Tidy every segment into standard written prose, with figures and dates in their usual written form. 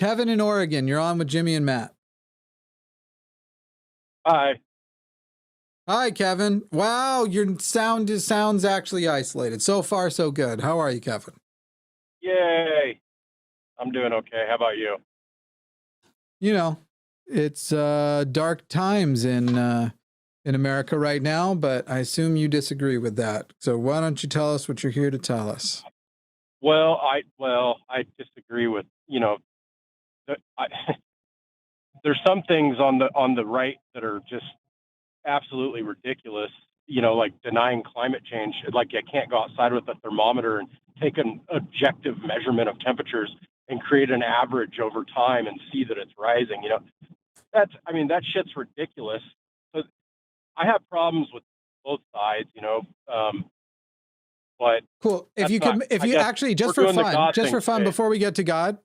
Kevin in Oregon, you're on with Jimmy and Matt. Hi. Hi, Kevin. Wow, your sounds actually isolated. So far, so good. How are you, Kevin? Yay. I'm doing okay. How about you? You know, it's dark times in America right now, but I assume you disagree with that. So why don't you tell us what you're here to tell us? Well, I disagree with, there's some things on the right that are just absolutely ridiculous, like denying climate change. Like you can't go outside with a thermometer and take an objective measurement of temperatures and create an average over time and see that it's rising. That shit's ridiculous. So I have problems with both sides, but cool. If you could, if you actually, just for fun, before we get to God,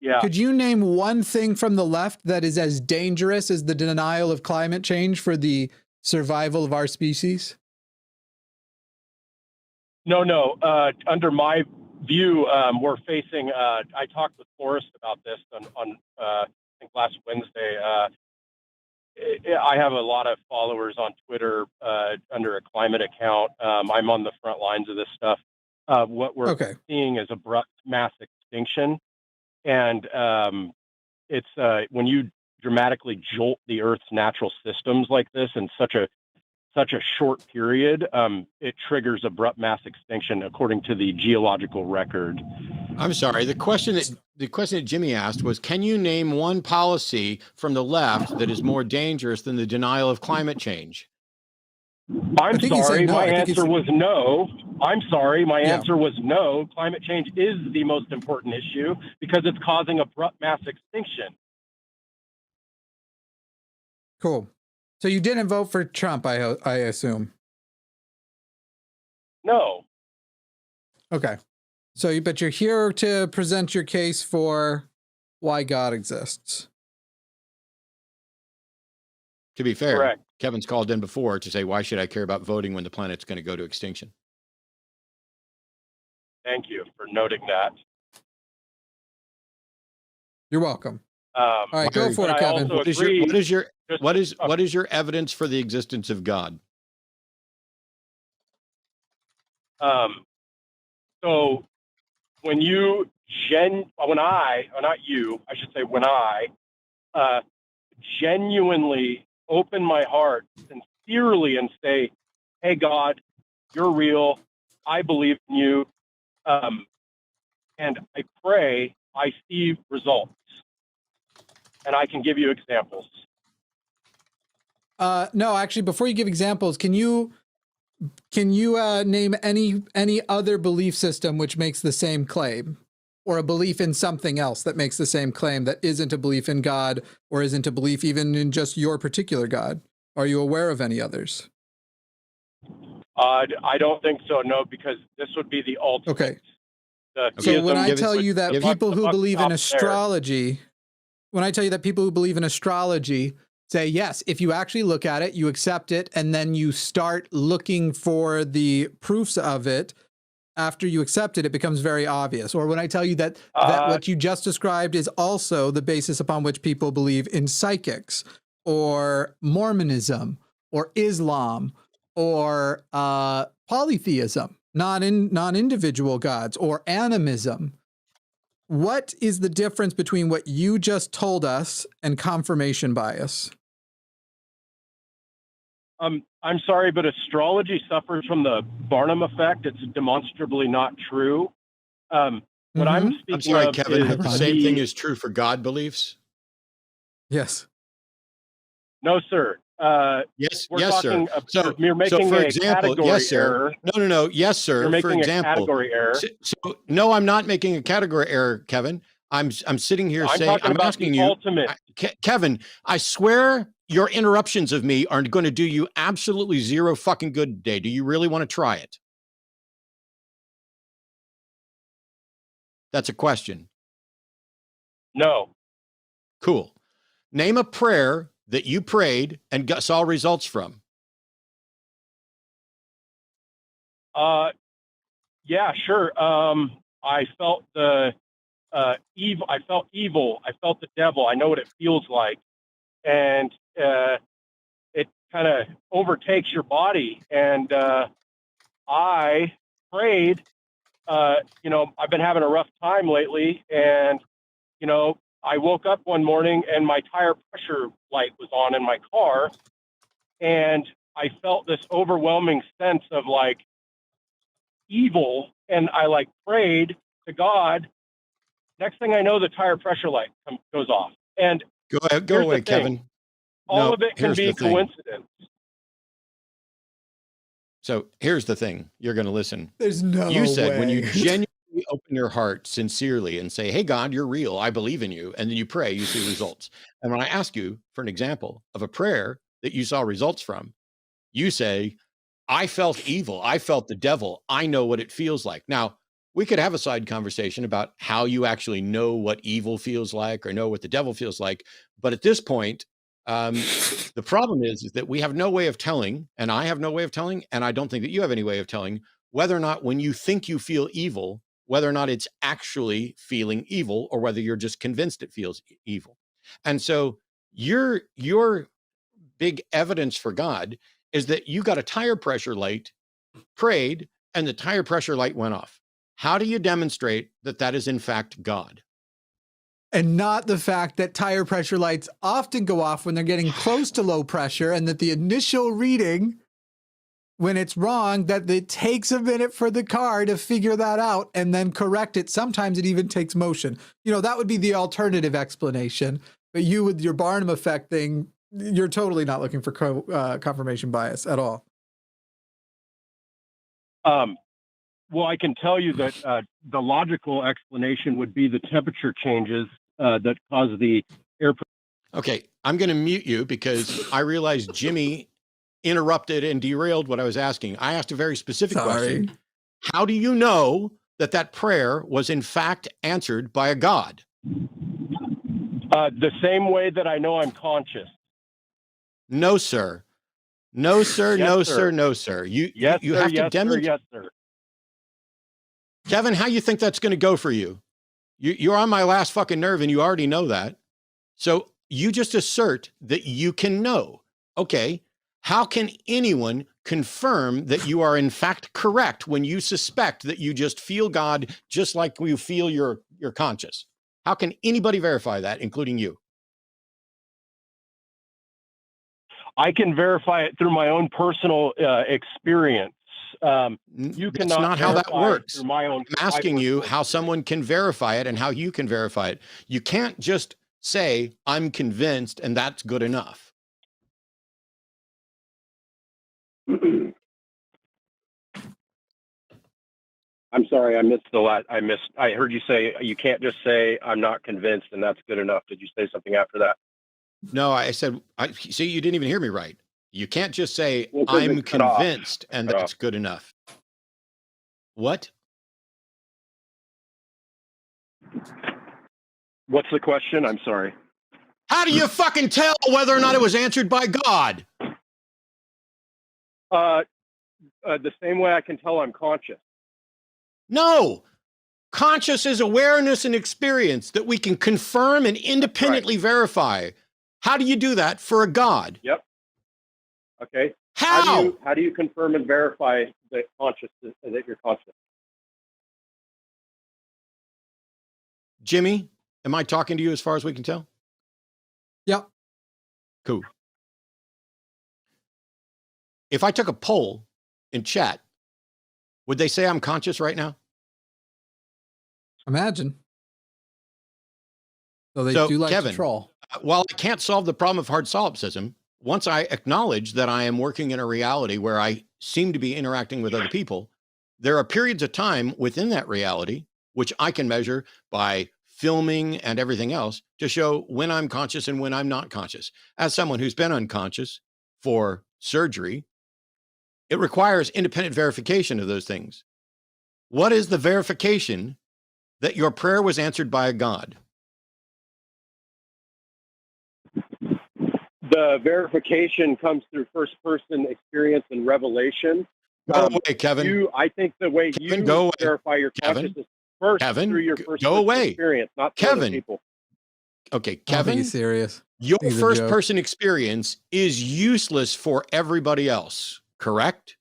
yeah. Could you name one thing from the left that is as dangerous as the denial of climate change for the survival of our species? No. Under my view, we're facing, I talked with Forrest about this on I think last Wednesday. I have a lot of followers on Twitter under a climate account. I'm on the front lines of this stuff. What we're seeing is abrupt mass extinction. And it's when you dramatically jolt the Earth's natural systems like this in such a short period, it triggers abrupt mass extinction according to the geological record. I'm sorry. The question that Jimmy asked was, can you name one policy from the left that is more dangerous than the denial of climate change? I'm sorry. My answer was no. I'm sorry. My answer was no. Climate change is the most important issue because it's causing abrupt mass extinction. Cool. So you didn't vote for Trump, I assume. No. Okay. So, but you're here to present your case for why God exists. To be fair, correct. Kevin's called in before to say, why should I care about voting when the planet's going to go to extinction? Thank you for noting that. You're welcome. All right, go for it, Kevin. What is your evidence for the existence of God? So when I genuinely open my heart sincerely and say, hey, God, you're real. I believe in you. And I pray, I see results. And I can give you examples. No, actually, before you give examples, can you name any other belief system which makes the same claim, or a belief in something else that makes the same claim that isn't a belief in God or isn't a belief even in just your particular God? Are you aware of any others? I don't think so, no, because this would be the ultimate. Okay. So when I tell you that people who believe in astrology, say, yes, if you actually look at it, you accept it, and then you start looking for the proofs of it. After you accept it, it becomes very obvious. Or when I tell you that what you just described is also the basis upon which people believe in psychics, or Mormonism, or Islam, or polytheism, non-individual gods, or animism. What is the difference between what you just told us and confirmation bias? I'm sorry, but astrology suffers from the Barnum effect. It's demonstrably not true. What I'm speaking I'm sorry, of Kevin, is the same thing is true for God beliefs? Yes. No, sir. Yes, sir. So you're making for example, yes, sir. Error. No. Yes, sir. You're making for example, a category error. So no, I'm not making a category error, Kevin. I'm sitting here saying, I'm asking you, ultimate. Kevin, I swear your interruptions of me are going to do you absolutely zero fucking good today. Do you really want to try it? That's a question. No. Cool. Name a prayer that you prayed and saw results from. Yeah, sure. I felt the evil. I felt evil. I felt the devil. I know what it feels like, and it kind of overtakes your body. And I prayed. I've been having a rough time lately, and I woke up one morning and my tire pressure light was on in my car, and I felt this overwhelming sense of like evil, and I like prayed to God. Next thing I know, the tire pressure light goes off. And Go ahead, go away, Kevin. All No, of it can here's be the thing. coincidence. So here's the thing. You're going to listen. There's no You said way. when you genuinely open your heart sincerely and say, hey, God, you're real. I believe in you. And then you pray, you see results. And when I ask you for an example of a prayer that you saw results from, you say, I felt evil. I felt the devil. I know what it feels like. Now, we could have a side conversation about how you actually know what evil feels like or know what the devil feels like. But at this point, the problem is that we have no way of telling, and I have no way of telling, and I don't think that you have any way of telling whether or not when you think you feel evil, whether or not it's actually feeling evil or whether you're just convinced it feels evil. And so your big evidence for God is that you got a tire pressure light, prayed, and the tire pressure light went off. How do you demonstrate that that is in fact God? And not the fact that tire pressure lights often go off when they're getting close to low pressure, and that the initial reading, when it's wrong, that it takes a minute for the car to figure that out and then correct it. Sometimes it even takes motion. That would be the alternative explanation. But you, with your Barnum effect thing, you're totally not looking for confirmation bias at all. Well, I can tell you that the logical explanation would be the temperature changes that cause the air. Okay, I'm going to mute you because I realized Jimmy interrupted and derailed what I was asking. I asked a very specific question. How do you know that that prayer was in fact answered by a God? The same way that I know I'm conscious. No, sir. No, sir. Yes, no, sir. sir. No, sir. You Yes, you sir, have to yes, sir, demonstrate. yes, sir. Kevin, how you think that's going to go for you? You're on my last fucking nerve, and you already know that. So you just assert that you can know. Okay, how can anyone confirm that you are in fact correct when you suspect that you just feel God just like you feel your conscious? How can anybody verify that, including you? I can verify it through my own personal experience. You That's cannot not how that works. through my own. I'm asking you how experience. someone can verify it and how you can verify it. You can't just say, I'm convinced, and that's good enough. I'm sorry, I missed the last. I heard you say you can't just say I'm not convinced and that's good enough. Did you say something after that? No, I said, see, you didn't even hear me right. You can't just say, Well, 'cause I'm it cut off. convinced, and Cut that's off. good enough. What? What's the question? I'm sorry. How do you fucking tell whether or not it was answered by God? The same way I can tell I'm conscious. No. Conscious is awareness and experience that we can confirm and independently verify. How do you do that for a God? Yep. Okay. How? How do you confirm and verify that you're conscious? Jimmy, am I talking to you as far as we can tell? Yep. Cool. If I took a poll in chat, would they say I'm conscious right now? Imagine. So they So, do like Kevin, to troll. While I can't solve the problem of hard solipsism, once I acknowledge that I am working in a reality where I seem to be interacting with other people, there are periods of time within that reality, which I can measure by filming and everything else to show when I'm conscious and when I'm not conscious. As someone who's been unconscious for surgery, it requires independent verification of those things. What is the verification that your prayer was answered by a God? The verification comes through first-person experience and revelation. Go away, Kevin. I think the way Kevin, you go away. verify your Kevin? consciousness first Kevin, through your first go away. experience, not through other Kevin. people. Okay, I don't think Kevin, he's serious. your He's a first joke. person experience is useless for everybody else, correct?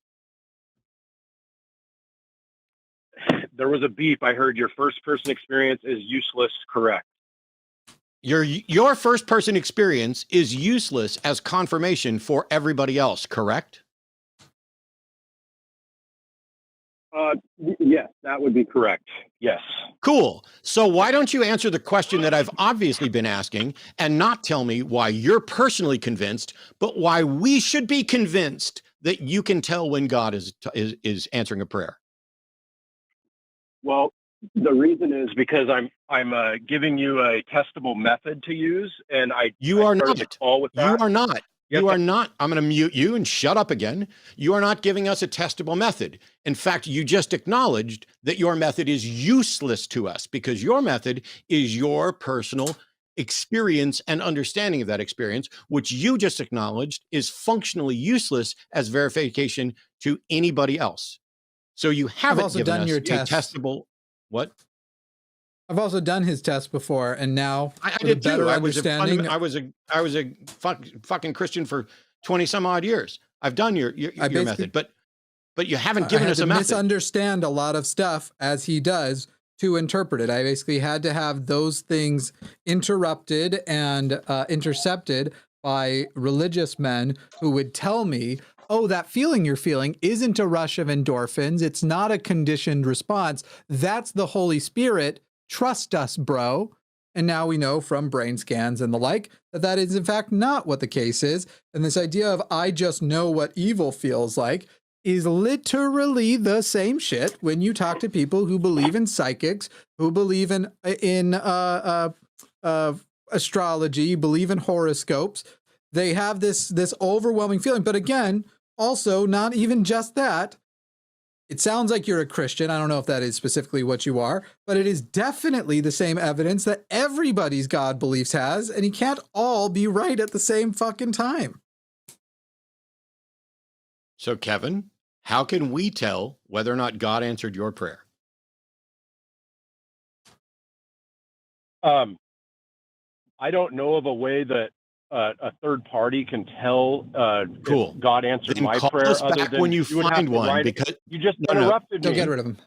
There was a beep. I heard your first person experience is useless. Correct. Your first person experience is useless as confirmation for everybody else, correct? Yes, that would be correct. Yes. Cool. So why don't you answer the question that I've obviously been asking and not tell me why you're personally convinced, but why we should be convinced that you can tell when God is answering a prayer? Well, the reason is because I'm giving you a testable method to use, and You are started the not. call with that. You are not. Yes, You are not. I'm going to mute you and shut up again. You are not giving us a testable method. In fact, you just acknowledged that your method is useless to us because your method is your personal experience and understanding of that experience, which you just acknowledged is functionally useless as verification to anybody else. So you haven't also given done us your a test. testable what? I've also done his test before, and now I with a did better too. understanding. I was a fucking Christian for 20 some odd years. I've done your method, but you haven't given us a method. Misunderstand a lot of stuff as he does to interpret it. I basically had to have those things interrupted and intercepted by religious men who would tell me, oh, that feeling you're feeling isn't a rush of endorphins. It's not a conditioned response. That's the Holy Spirit. Trust us, bro. And now we know from brain scans and the like that that is in fact not what the case is. And this idea of I just know what evil feels like is literally the same shit when you talk to people who believe in psychics, who believe in astrology, believe in horoscopes. They have this overwhelming feeling. But again, also not even just that. It sounds like you're a Christian. I don't know if that is specifically what you are, but it is definitely the same evidence that everybody's God beliefs has, and he can't all be right at the same fucking time. So, Kevin, how can we tell whether or not God answered your prayer? I don't know of a way that a third party can tell if God answered Then my call prayer. us Other back than when you would have find to one, write it. because You just No. interrupted Don't me. get rid of him.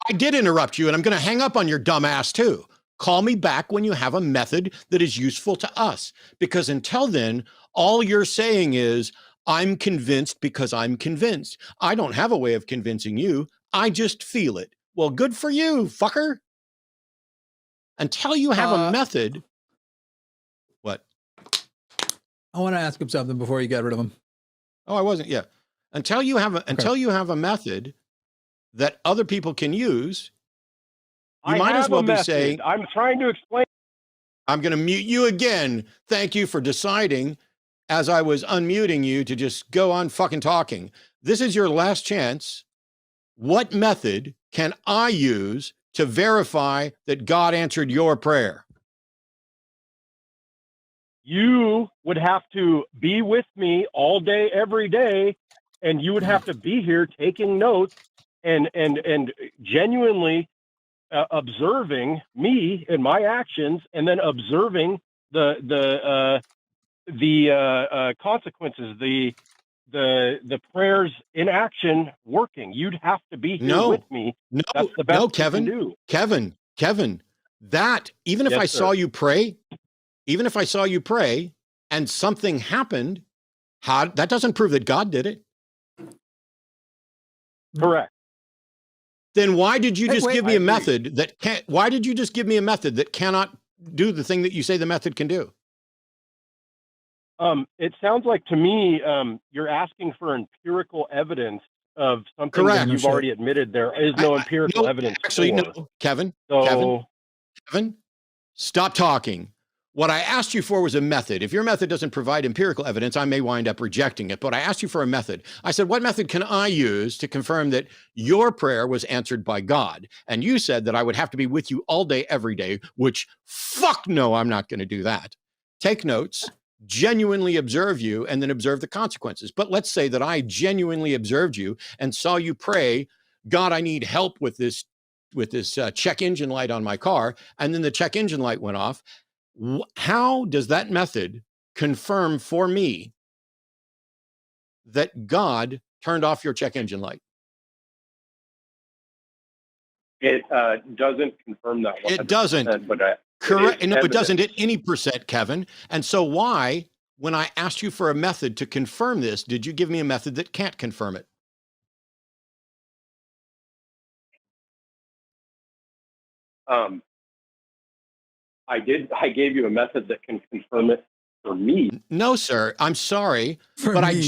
I did interrupt you, and I'm going to hang up on your dumb ass too. Call me back when you have a method that is useful to us, because until then, all you're saying is, I'm convinced because I'm convinced. I don't have a way of convincing you. I just feel it. Well, good for you, fucker. Until you have a method. What? I want to ask him something before you get rid of him. Oh, I wasn't. Yeah. Until you have a method that other people can use, you might as well be saying, I'm trying to explain. I'm going to mute you again. Thank you for deciding, as I was unmuting you, to just go on fucking talking. This is your last chance. What method can I use to verify that God answered your prayer? You would have to be with me all day, every day, and you would have to be here taking notes and genuinely observing me and my actions, and then observing the consequences, the prayers in action working. You'd have to be here with me. That's the best Kevin. you can do. Kevin, that even if I saw you pray, and something happened, that doesn't prove that God did it. Correct. Then why did you just give me a agree. method that can't? Why did you just give me a method that cannot do the thing that you say the method can do? It sounds like to me you're asking for empirical evidence of something Correct. that you've already admitted there is no empirical evidence. Actually, for. no, Kevin. So, Kevin, stop talking. What I asked you for was a method. If your method doesn't provide empirical evidence, I may wind up rejecting it. But I asked you for a method. I said, what method can I use to confirm that your prayer was answered by God? And you said that I would have to be with you all day, every day, which fuck no, I'm not going to do that. Take notes, genuinely observe you, and then observe the consequences. But let's say that I genuinely observed you and saw you pray, God, I need help with this check engine light on my car, and then the check engine light went off. How does that method confirm for me that God turned off your check engine light? It doesn't confirm that 100%. It doesn't. But correct. No, it doesn't at any percent, Kevin. And so why, when I asked you for a method to confirm this, did you give me a method that can't confirm it? I gave you a method that can confirm it for me. No, sir. I'm sorry, but I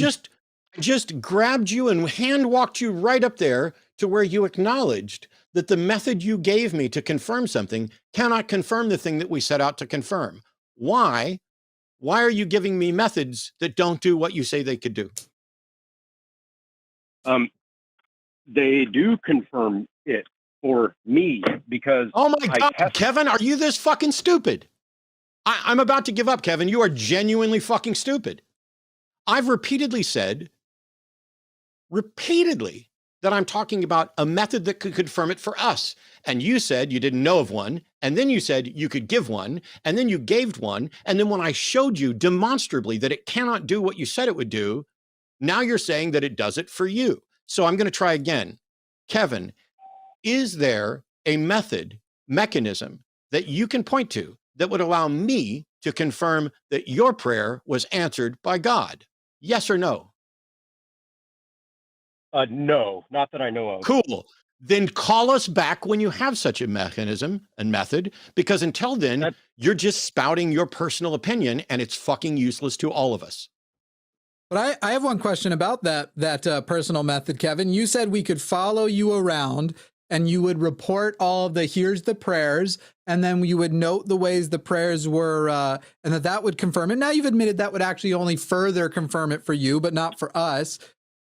just grabbed you and hand walked you right up there to where you acknowledged that the method you gave me to confirm something cannot confirm the thing that we set out to confirm. Why? Why are you giving me methods that don't do what you say they could do? They do confirm it for me because oh my God, Kevin, are you this fucking stupid? I'm about to give up, Kevin. You are genuinely fucking stupid. I've repeatedly said, that I'm talking about a method that could confirm it for us. And you said you didn't know of one. And then you said you could give one. And then you gave one. And then when I showed you demonstrably that it cannot do what you said it would do, now you're saying that it does it for you. So I'm going to try again. Kevin, is there a mechanism that you can point to that would allow me to confirm that your prayer was answered by God? Yes or no? No, not that I know of. Cool. Then call us back when you have such a mechanism and method, because until then, you're just spouting your personal opinion and it's fucking useless to all of us. But I have one question about that personal method, Kevin. You said we could follow you around and you would report all of the here's the prayers, and then you would note the ways the prayers were, and that would confirm it. Now you've admitted that would actually only further confirm it for you, but not for us.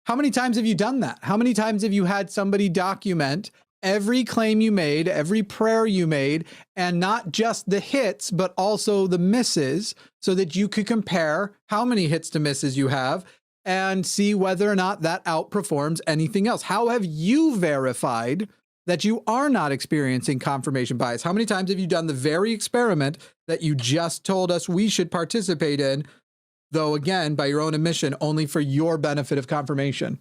How many times have you done that? How many times have you had somebody document every claim you made, every prayer you made, and not just the hits, but also the misses, so that you could compare how many hits to misses you have and see whether or not that outperforms anything else? How have you verified that you are not experiencing confirmation bias? How many times have you done the very experiment that you just told us we should participate in, though again, by your own admission, only for your benefit of confirmation?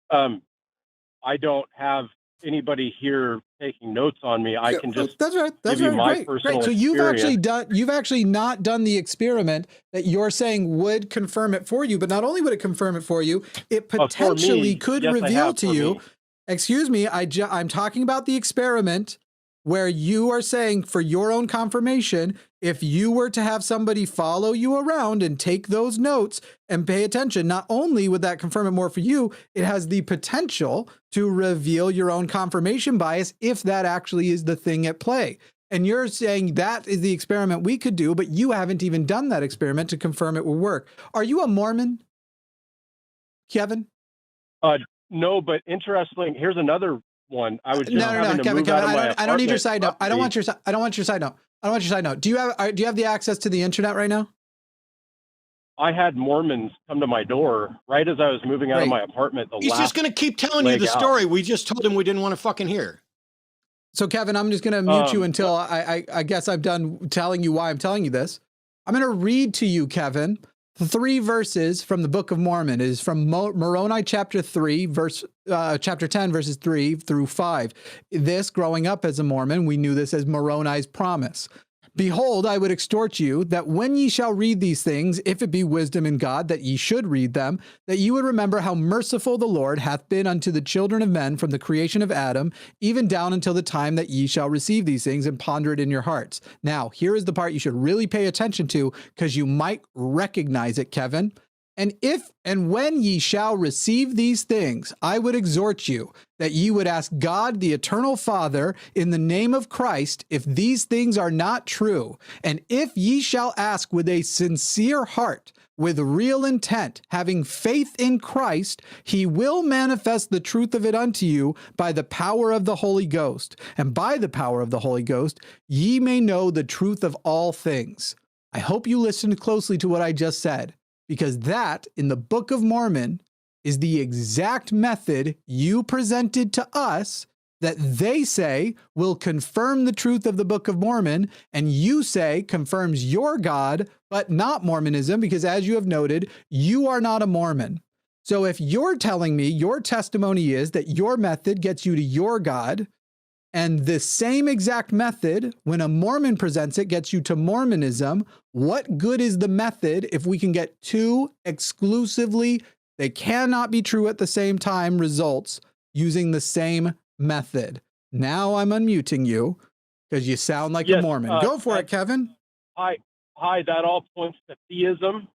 I don't have anybody here taking notes on me. I can just that's right. give you my personal So experience. you've actually not done the experiment that you're saying would confirm it for you. But not only would it confirm it for you, it potentially could reveal to you. Excuse me, I'm talking about the experiment where you are saying for your own confirmation, if you were to have somebody follow you around and take those notes and pay attention, not only would that confirm it more for you, it has the potential to reveal your own confirmation bias if that actually is the thing at play. And you're saying that is the experiment we could do, but you haven't even done that experiment to confirm it will work. Are you a Mormon, Kevin? No, but interesting. Here's another one. I was just having to Kevin, move out of my I don't need your side note. apartment. I don't want your side note. Do you have the access to the internet right now? I had Mormons come to my door right as I was moving out of my apartment. He's just going to keep telling you the story. We just told him we didn't want to fucking hear. So Kevin, I'm just going to mute you until I guess I'm done telling you why I'm telling you this. I'm going to read to you, Kevin, 3 verses from the Book of Mormon. It is from Moroni chapter 3, chapter 10, verses 3 through 5. This, growing up as a Mormon, we knew this as Moroni's promise. Behold, I would exhort you that when ye shall read these things, if it be wisdom in God that ye should read them, that ye would remember how merciful the Lord hath been unto the children of men from the creation of Adam, even down until the time that ye shall receive these things and ponder it in your hearts. Now, here is the part you should really pay attention to, because you might recognize it, Kevin. And if and when ye shall receive these things, I would exhort you that ye would ask God, the eternal Father, in the name of Christ, if these things are not true. And if ye shall ask with a sincere heart, with real intent, having faith in Christ, he will manifest the truth of it unto you by the power of the Holy Ghost. And by the power of the Holy Ghost, ye may know the truth of all things. I hope you listened closely to what I just said, because that, in the Book of Mormon, is the exact method you presented to us that they say will confirm the truth of the Book of Mormon, and you say confirms your God, but not Mormonism, because as you have noted, you are not a Mormon. So if you're telling me your testimony is that your method gets you to your God, and the same exact method, when a Mormon presents it, gets you to Mormonism, what good is the method if we can get two exclusively, they cannot be true at the same time, results using the same method? Now I'm unmuting you because you sound like a Mormon. Go for it, Kevin. Hi, that all points to theism.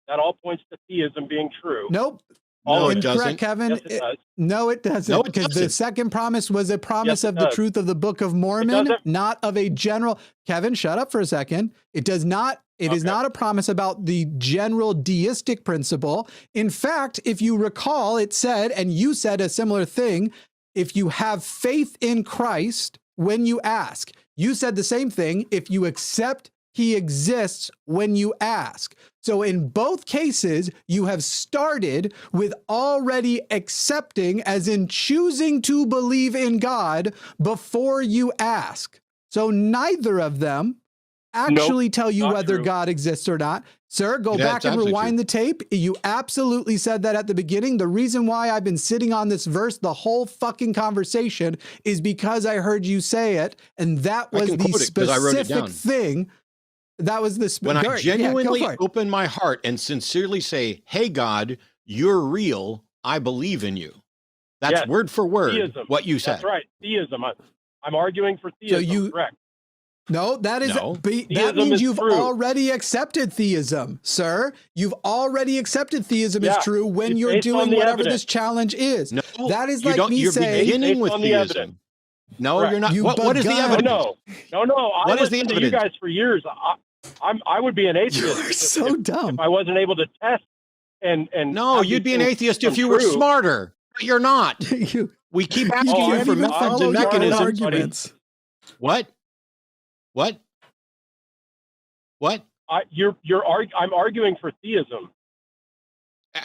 That all points to theism being true. Nope. No, it Incorrect, doesn't. Kevin. Yes, it does. No, it doesn't. No, it because the doesn't. second promise was a promise Yes, it of the does. truth of the Book of Mormon, not of a general. Kevin, shut up for a second. It does not. It is not a promise about the general deistic principle. In fact, if you recall, it said, and you said a similar thing, if you have faith in Christ when you ask. You said the same thing. If you accept he exists when you ask. So in both cases, you have started with already accepting, as in choosing to believe in God before you ask. So neither of them actually tell you whether God exists or not. Sir, go back and rewind the tape. You absolutely said that at the beginning. The reason why I've been sitting on this verse the whole fucking conversation is because I heard you say it, and that was the specific thing. That was the when I genuinely open my heart and sincerely say, "Hey God, you're real. I believe in you." That's word for word theism. What you said. That's right. Theism. I'm arguing for theism. So you correct? No, that is that means you've already accepted theism, sir. You've already accepted theism is true when you're doing whatever this challenge is. No, that is like me saying beginning with theism. No, you're not. What is the evidence? No. I listened to you guys for years. I would be an atheist. You're so dumb. If I wasn't able to test and no, you'd be an atheist if you were smarter, but you're not. We keep asking you for methods and mechanisms. What? I'm arguing for theism.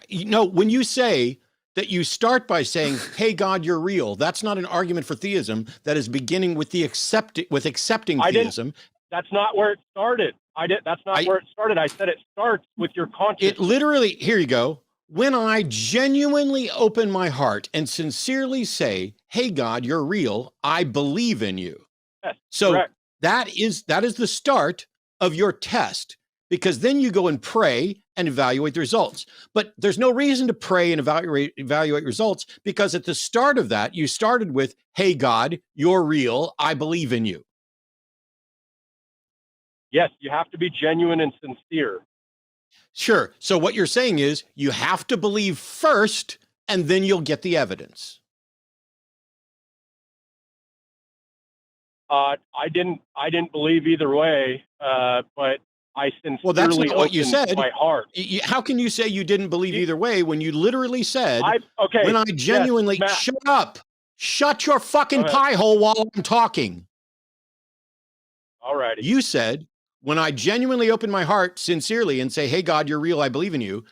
When you say that you start by saying, "Hey God, you're real," that's not an argument for theism. That is beginning with accepting theism. That's not where it started. That's not where it started. I said it starts with your conscience. It literally, here you go. When I genuinely open my heart and sincerely say, "Hey God, you're real. I believe in you." Yes, so correct. that is the start of your test, because then you go and pray and evaluate the results. But there's no reason to pray and evaluate results, because at the start of that, you started with, "Hey God, you're real. I believe in you." Yes, you have to be genuine and sincere. Sure. So what you're saying is you have to believe first, and then you'll get the evidence. I didn't believe either way, but I sincerely well, that's not what you said. My heart. How can you say you didn't believe either way when you literally said, okay, when I genuinely, shut up, shut your fucking pie hole while I'm talking. All righty. You said, when I genuinely open my heart sincerely and say, "Hey God, you're real. I believe in you."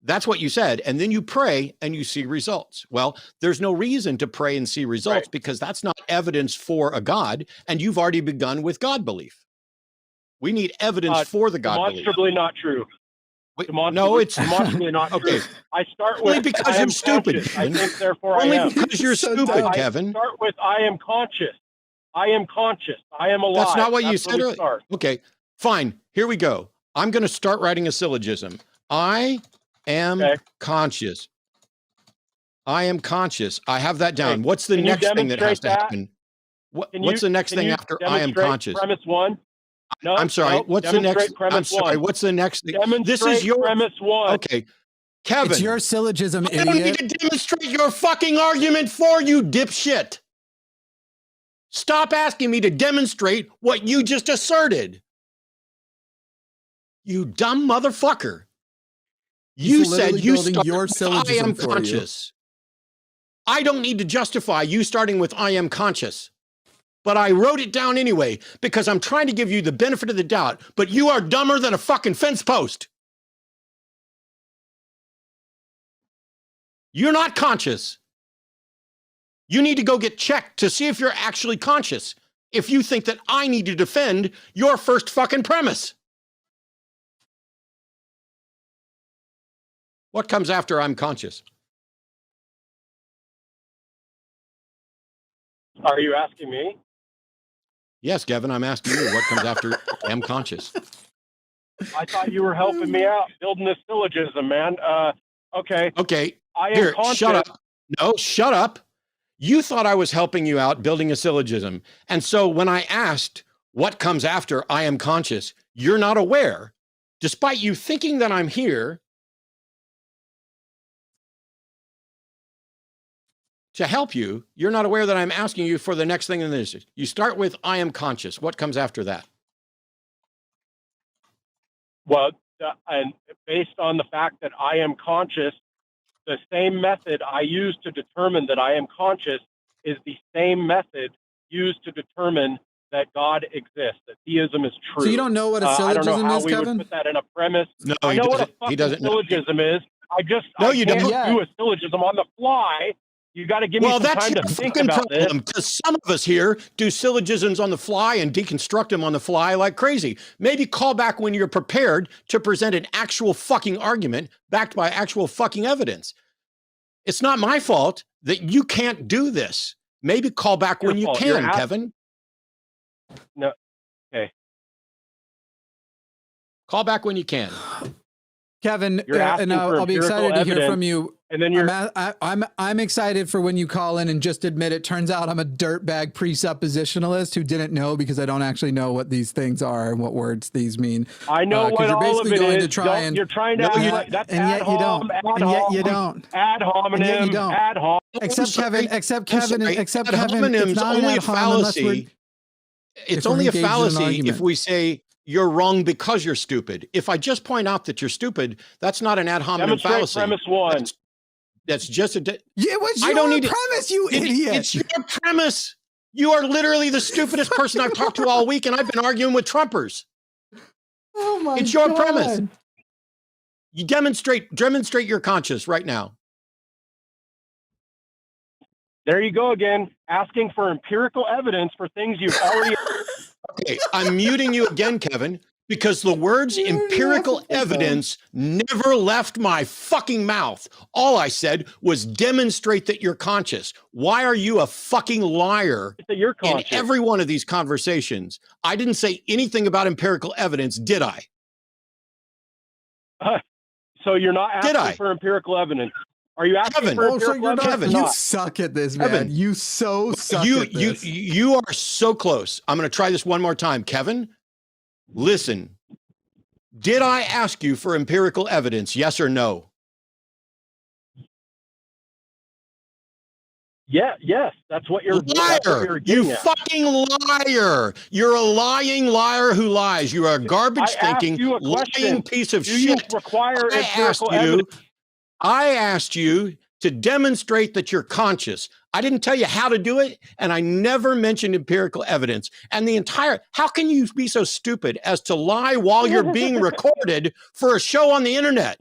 That's what you said. And then you pray and you see results. Well, there's no reason to pray and see results because that's not evidence for a God. And you've already begun with God belief. We need evidence for the God belief. Demonstrably not true. No, it's demonstrably not true. I start with only because you're stupid. I think, therefore, only I am. because you're so stupid, dumb. Kevin. I start with I am conscious. I am conscious. I am alive. That's not what you said earlier. Okay, fine. Here we go. I'm going to start writing a syllogism. I am conscious. I am conscious. I have that down. What's the next thing that has to happen? What's the next thing after I am conscious? Premise one. No, I'm sorry. What's the next? I'm sorry. One. What's the next thing? This is your premise one. Okay, Kevin. It's your syllogism, idiot. I don't need to demonstrate your fucking argument for you, dipshit. Stop asking me to demonstrate what you just asserted. You dumb motherfucker. You said you started your with I am conscious. I don't need to justify you starting with I am conscious. But I wrote it down anyway because I'm trying to give you the benefit of the doubt. But you are dumber than a fucking fence post. You're not conscious. You need to go get checked to see if you're actually conscious. If you think that I need to defend your first fucking premise. What comes after I'm conscious? Are you asking me? Yes, Kevin, I'm asking you what comes after I am conscious. I thought you were helping me out building this syllogism, man. Okay. Okay. I am Here, conscious. shut up. No, shut up. You thought I was helping you out building a syllogism. And so when I asked what comes after I am conscious, you're not aware, despite you thinking that I'm here to help you. You're not aware that I'm asking you for the next thing in this. You start with I am conscious. What comes after that? Well, and based on the fact that I am conscious, the same method I use to determine that I am conscious is the same method used to determine that God exists, that theism is true. So you don't know what a I don't know syllogism how is, we Kevin? would put that in a premise. No, I know what a he fucking doesn't know. syllogism is. I No, can't you don't. do a syllogism on the fly. You got to give me Well, some that's time your to think fucking about this. problem, because some of us here do syllogisms on the fly and deconstruct them on the fly like crazy. Maybe call back when you're prepared to present an actual fucking argument backed by actual fucking evidence. It's not my fault that you can't do this. Maybe call back when you fault. can, Kevin. No. Okay. Call back when you can. Kevin, You're asking and for I'll be excited to hear empirical from you. And then you're I'm excited for when you call in and just admit it turns out I'm a dirtbag presuppositionalist who didn't know because I don't actually know what these things are and what words these mean. I know what you're all of basically it going is. to try and You're trying to No, act you- like that's and yet you don't. And yet you don't. ad hominem, And yet you don't. ad hominem. Except sorry. Kevin, I'm except sorry. Kevin, Ad hominem's it's not an only ad a hominem unless fallacy. It's we're only a engaged in an fallacy argument. if we say you're wrong because you're stupid. If I just point out that you're stupid, that's not an ad hominem Demonstrate fallacy. premise one. That's just a. Yeah, what's I your don't need to- premise, you idiot? It's your premise. You are literally the stupidest person I've talked to all week, and I've been arguing with Trumpers. Oh my It's your God. premise. You demonstrate your conscience right now. There you go again, asking for empirical evidence for things you've already. Okay, I'm muting you again, Kevin, because the words empirical evidence never left my fucking mouth. All I said was demonstrate that you're conscious. Why are you a fucking liar that you're in conscious. every one of these conversations? I didn't say anything about empirical evidence, did I? So you're not Did asking I? for empirical evidence. Are you asking Kevin. for Oh, so empirical you're not, evidence? you or not? suck at this, man. Kevin, You so suck You at this. you are so close. I'm going to try this one more time, Kevin. Listen. Did I ask you for empirical evidence? Yes or no? Yeah, yes, that's what you're. That's what Liar! you're You getting at. fucking liar! You're a lying liar who lies. You are a garbage I asked thinking, you a lying question. piece of Do you shit. require I asked empirical you. evidence? I asked you to demonstrate that you're conscious. I didn't tell you how to do it, and I never mentioned empirical evidence. And how can you be so stupid as to lie while you're being recorded for a show on the internet?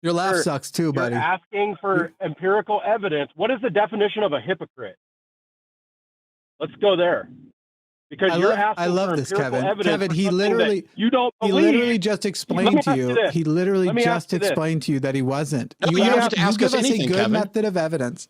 Your laugh You're- sucks too, You're buddy. asking for empirical evidence. What is the definition of a hypocrite? Let's go there. Because I you're love, asking I love for this, empirical Kevin. evidence Kevin, for he something that literally, you don't he believe. literally just explained to ask you you. this. He literally Let me just ask you this. explained to you that he wasn't. No, you don't have to ask give us us anything, a good Kevin. method of evidence.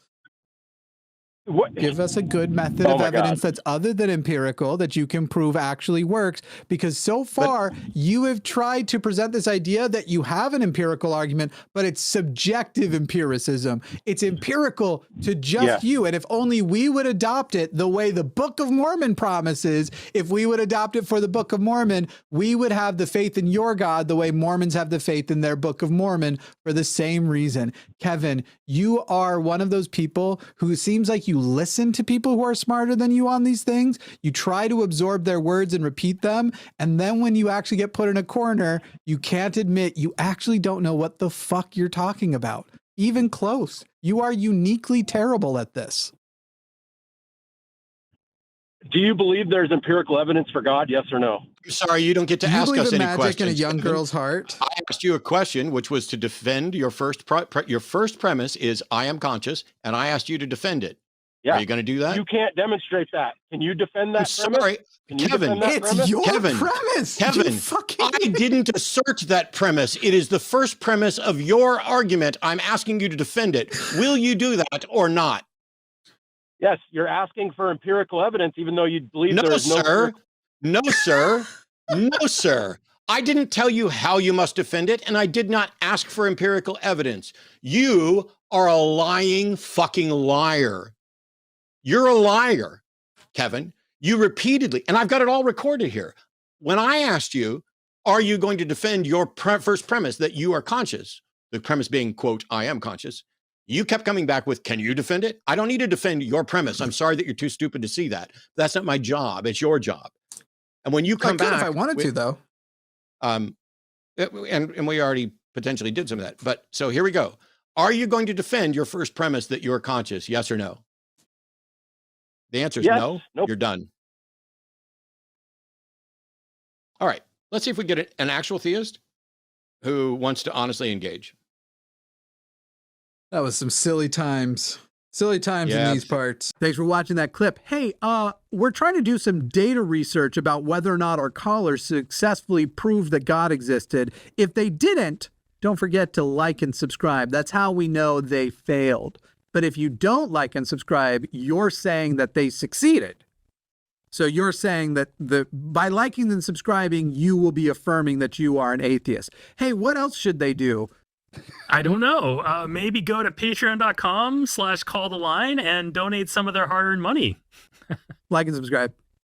What? Give us a good method Oh of my evidence God. that's other than empirical that you can prove actually works. Because so far you have tried to present this idea that you have an empirical argument, but it's subjective empiricism. It's empirical to just you. And if only we would adopt it the way the Book of Mormon promises, if we would adopt it for the Book of Mormon, we would have the faith in your God the way Mormons have the faith in their Book of Mormon for the same reason. Kevin, you are one of those people who seems like you listen to people who are smarter than you on these things. You try to absorb their words and repeat them. And then when you actually get put in a corner, you can't admit you actually don't know what the fuck you're talking about. Even close. You are uniquely terrible at this. Do you believe there's empirical evidence for God? Yes or no? Sorry, you don't get to Do you ask believe us in any magic questions. in a young Kevin. girl's heart? I asked you a question, which was to defend your first premise is I am conscious, and I asked you to defend it. Yeah. Are you going to do that? You can't demonstrate that. Can you defend that I'm premise? sorry, Can you Kevin. defend that It's premise? your Kevin, premise. Kevin, You fucking... I didn't assert that premise. It is the first premise of your argument. I'm asking you to defend it. Will you do that or not? Yes, you're asking for empirical evidence, even though you believe No, there is no. sir. No, sir. No, sir. I didn't tell you how you must defend it, and I did not ask for empirical evidence. You are a lying fucking liar. You're a liar, Kevin. You repeatedly, and I've got it all recorded here. When I asked you, are you going to defend your first premise that you are conscious? The premise being, quote, I am conscious. You kept coming back with, can you defend it? I don't need to defend your premise. I'm sorry that you're too stupid to see that. That's not my job. It's your job. And when you come back, if I wanted to, though. And we already potentially did some of that. But so here we go. Are you going to defend your first premise that you're conscious? Yes or no? The answer is Yes. no. Nope. You're done. All right. Let's see if we get an actual theist who wants to honestly engage. That was some silly times. Silly times in these parts. Thanks for watching that clip. Hey, we're trying to do some data research about whether or not our callers successfully proved that God existed. If they didn't, don't forget to like and subscribe. That's how we know they failed. But if you don't like and subscribe, you're saying that they succeeded. So you're saying that by liking and subscribing, you will be affirming that you are an atheist. Hey, what else should they do? I don't know. Maybe go to patreon.com/calltheline and donate some of their hard-earned money. Like and subscribe.